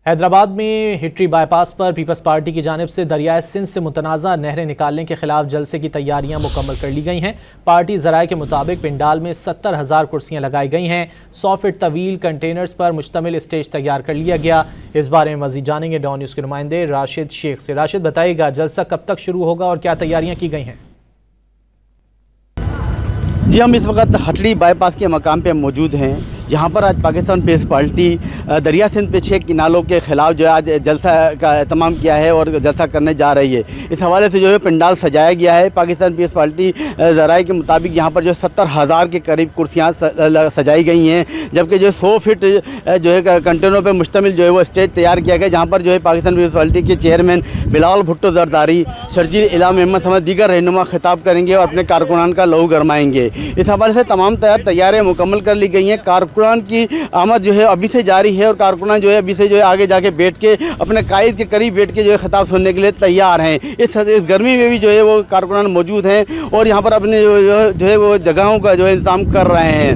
हैदराबाद में हिटरी बाईपास पर peoples party की जानिब से दरियाए सिंध से मुतनाज़ा नहरें निकालने के खिलाफ जलसे की तैयारियां मुकम्मल कर ली गई हैं। पार्टी ज़राए के मुताबिक पिंडाल में 70,000 कुर्सियां लगाई गई हैं। 100 फीट तवील कंटेनर्स पर मुश्तमिल स्टेज तैयार कर लिया गया। इस बारे में मज़ीद जानेंगे डॉन न्यूज़ के नुमाइंदे राशिद शेख से। राशिद, बताइएगा जलसा कब तक शुरू होगा और क्या तैयारियाँ की गई हैं? जी, हम इस वक्त हटड़ी बाईपास के मकाम पे मौजूद हैं। यहाँ पर आज पाकिस्तान पीपल्स पार्टी दरिया सिंध पे 6 किनालों के ख़िलाफ़ जो है आज जलसा का एहतमाम किया है और जलसा करने जा रही है। इस हवाले से जो है पंडाल सजाया गया है। पाकिस्तान पीपल्स पार्टी ज़राए के मुताबिक यहाँ पर जो 70,000 के करीब कुर्सियाँ सजाई गई हैं, जबकि जो 100 फीट जो है कंटेनरों पर मुश्तमिल जो है वो स्टेज तैयार किया गया, जहाँ पर जो है पाकिस्तान पीपल्स पार्टी के चेयरमैन बिलावल भुट्टो जरदारी, शर्जील इलाम अहमद समेत दीगर रहनुमा खिताब करेंगे और अपने कारकुनान का लहू गरमाएंगे। इस हवाले से तमाम तैयारियाँ मुकम्मल कर ली गई हैं। कारकुनान की आमद जो है अभी से जारी है और कारकुनान जो है अभी से जो है आगे जाके बैठ के अपने कायद के करीब बैठ के जो है खिताब सुनने के लिए तैयार हैं। इस गर्मी में भी जो है वो कारकुनान मौजूद हैं और यहाँ पर अपने जो है वो जगहों का जो है इंतजाम कर रहे हैं।